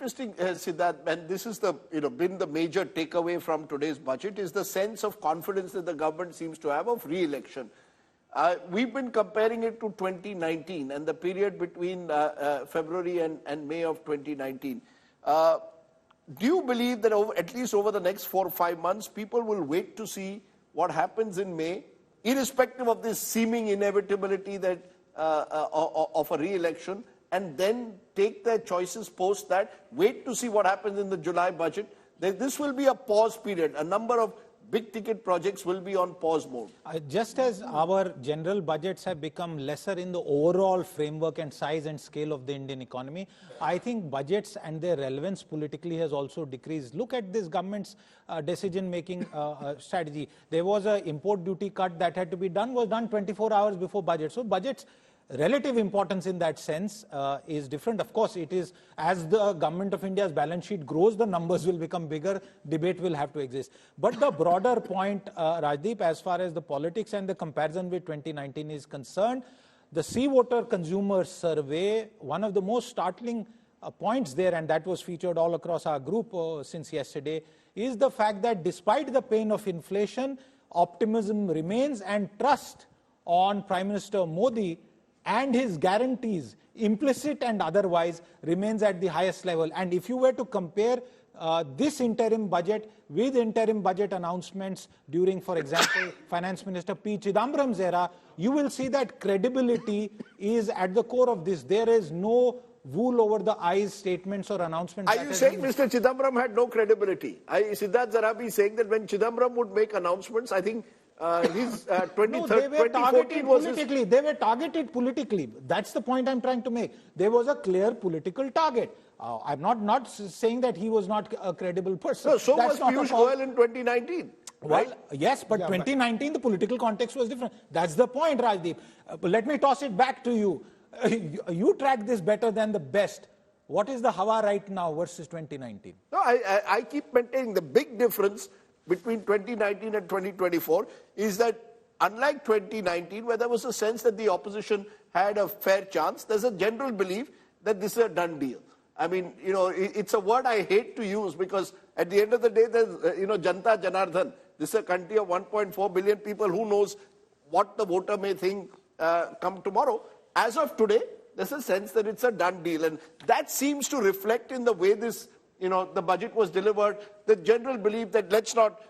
interesting, Siddharth, and this is been the major takeaway from today's budget, is the sense of confidence that the government seems to have of re-election. We've been comparing it to 2019 and the period between February and May of 2019. Do you believe that at least over the next 4 or 5 months, people will wait to see what happens in May, irrespective of this seeming inevitability that of a re-election, and then take their choices post that, wait to see what happens in the July budget? This will be a pause period. A number of big-ticket projects will be on pause mode. Just as our general budgets have become lesser in the overall framework and size and scale of the Indian economy, I think budgets and their relevance politically has also decreased. Look at this government's decision-making strategy. There was an import duty cut that had to be done, was done 24 hours before budget. So budgets' relative importance in that sense is different. Of course, it is as the government of India's balance sheet grows, the numbers will become bigger, debate will have to exist. But the broader point, Rajdeep, as far as the politics and the comparison with 2019 is concerned, the Sea Water Consumer Survey, one of the most startling points there, and that was featured all across our group since yesterday, is the fact that despite the pain of inflation, optimism remains and trust on Prime Minister Modi and his guarantees, implicit and otherwise, remains at the highest level. And if you were to compare this interim budget with interim budget announcements during, for example, Finance Minister P. Chidambaram's era, you will see that credibility is at the core of this. There is no wool over the eyes statements or announcements. Are you saying Mr. Chidambaram had no credibility? Siddharth Zarabi is saying that when Chidambaram would make announcements, I think his 2014 was politically. They were targeted politically. That's the point I'm trying to make. There was a clear political target. I'm not saying that he was not a credible person. No, so was Piyush Goyal in 2019. Well, right? Yes, but 2019, the political context was different. That's the point, Rajdeep. Let me toss it back to you. You track this better than the best. What is the Hawa right now versus 2019? No, I keep maintaining the big difference between 2019 and 2024 is that unlike 2019, where there was a sense that the opposition had a fair chance, there's a general belief that this is a done deal. I mean, it's a word I hate to use because at the end of the day, there's, Janta Janardhan. This is a country of 1.4 billion people. Who knows what the voter may think come tomorrow. As of today, there's a sense that it's a done deal. And that seems to reflect in the way this the budget was delivered, the general belief that let's not,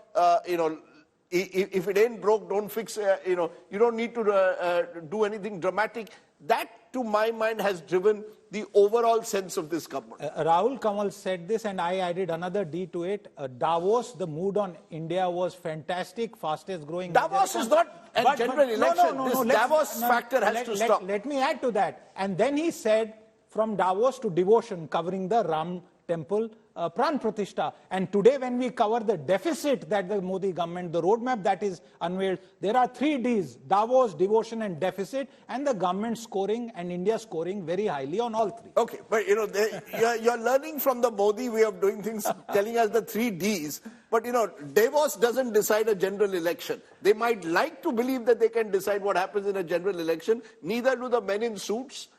if it ain't broke, don't fix, you don't need to do anything dramatic. That, to my mind, has driven the overall sense of this government. Rahul Kamal said this, and I added another D to it. Davos, the mood on India was fantastic, fastest growing. Davos is not a general election. This Davos factor has to stop. Let me add to that. And then he said, from Davos to devotion, covering the Ram Temple Pran Pratishtha. And today when we cover the deficit that the Modi government, the roadmap that is unveiled, there are 3 Ds, Davos, devotion and deficit, and the government scoring and India scoring very highly on all 3. Okay, but you're learning from the Modi way of doing things, telling us the 3 Ds. But Davos doesn't decide a general election. They might like to believe that they can decide what happens in a general election. Neither do the men in suits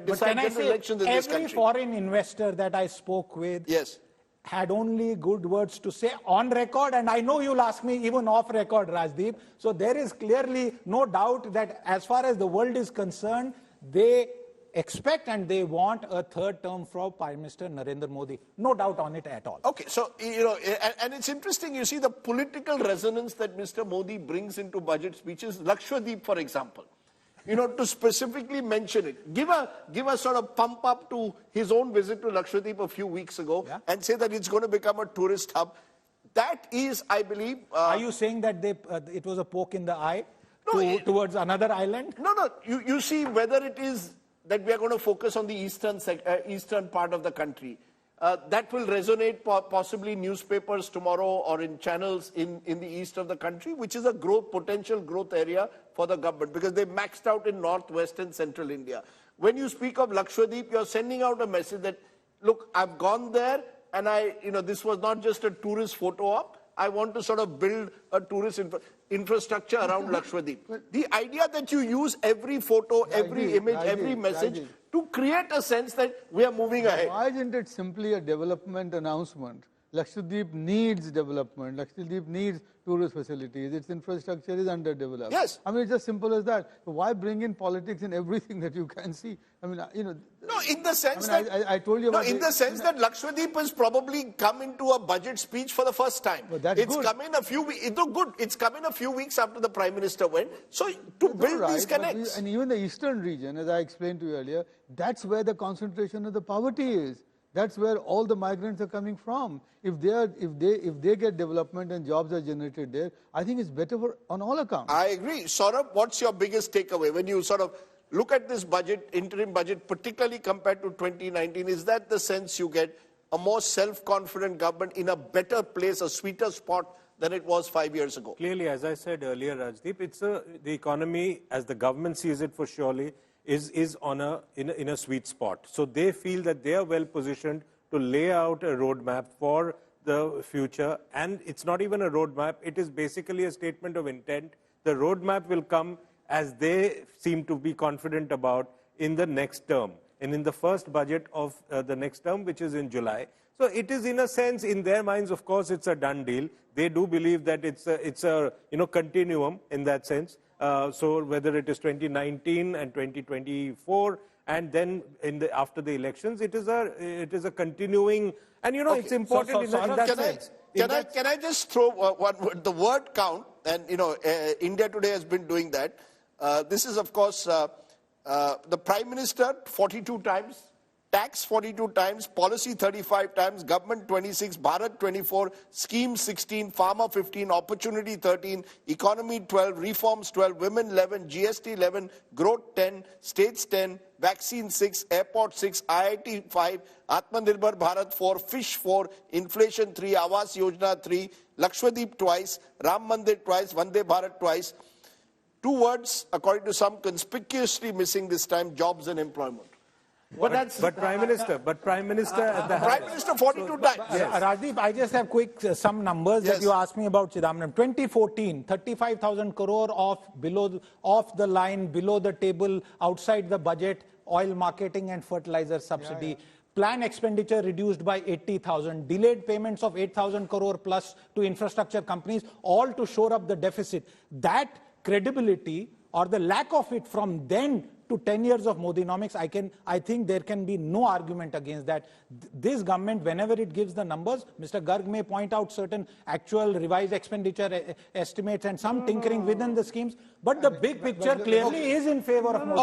decide general elections in this country. Every foreign investor that I spoke with had only good words to say on record, and I know you'll ask me even off record, Rajdeep. So there is clearly no doubt that as far as the world is concerned, they expect and they want a 3rd term for Prime Minister Narendra Modi. No doubt on it at all. Okay, so, and it's interesting, you see the political resonance that Mr. Modi brings into budget speeches. Lakshadweep, for example. To specifically mention it, give a sort of pump up to his own visit to Lakshadweep a few weeks ago and say that it's going to become a tourist hub. That is, I believe... Are you saying that it was a poke in the eye towards another island? No. You see whether it is that we are going to focus on the eastern part of the country. That will resonate possibly in newspapers tomorrow or in channels in the east of the country, which is a potential growth area for the government because they maxed out in northwest and central India. When you speak of Lakshadweep, you're sending out a message that, look, I've gone there and this was not just a tourist photo op. I want to sort of build a tourist infrastructure around Lakshadweep. The idea that you use every photo, every image, every message to create a sense that we are moving ahead. Why isn't it simply a development announcement? Lakshadweep needs development. Lakshadweep needs tourist facilities. Its infrastructure is underdeveloped. Yes. I mean, it's as simple as that. So why bring in politics in everything that you can see? I mean, you know. No, in the sense I told you about. No, in the sense that Lakshadweep has probably come into a budget speech for the first time. But that's it's good. come in a few weeks. It's good. It's come in a few weeks after the Prime Minister went. So to build these connects. And even the eastern region, as I explained to you earlier, that's where the concentration of the poverty is. That's where all the migrants are coming from. If they get development and jobs are generated there, I think it's better on all accounts. I agree. Saurabh, what's your biggest takeaway when you sort of look at this budget, interim budget, particularly compared to 2019? Is that the sense you get, a more self-confident government in a better place, a sweeter spot than it was 5 years ago? Clearly, as I said earlier, Rajdeep, the economy, as the government sees it for surely, is in a sweet spot. So they feel that they are well positioned to lay out a roadmap for the future. And it's not even a roadmap, it is basically a statement of intent. The roadmap will come as they seem to be confident about in the next term, and in the first budget of the next term, which is in July. So it is, in a sense, in their minds, of course, it's a done deal. They do believe that it's a continuum in that sense. So whether it is 2019 and 2024, and then after the elections, it is a continuing, and okay. It's important in that sense. Can I just throw one word, the word count, and India Today has been doing that. This is, of course, the Prime Minister 42 times, tax 42 times, policy 35 times, government 26, Bharat 24, scheme 16, farmer 15, opportunity 13, economy 12, reforms 12, women 11, GST 11, growth 10, states 10, vaccine 6, airport 6, IIT 5, Atmanirbhar Bharat 4, fish 4, inflation 3, Awas Yojana 3, Lakshadweep twice, Ram Mandir twice, Vande Bharat twice. 2 words, according to some, conspicuously missing this time: jobs and employment. But Prime Minister at the Prime Minister 42 times. Yes. Rajdeep, I just have quick some numbers that you asked me about, Chidambaram. 2014, 35,000 crore off the line, below the table, outside the budget, oil marketing and fertilizer subsidy. Plan expenditure reduced by 80,000, delayed payments of 8,000 crore plus to infrastructure companies, all to shore up the deficit. That credibility, or the lack of it from then to 10 years of Modinomics, I think there can be no argument against that. This government, whenever it gives the numbers, Mr. Garg may point out certain actual revised expenditure estimates and some tinkering within the schemes, but the big picture clearly is in favor of Modi.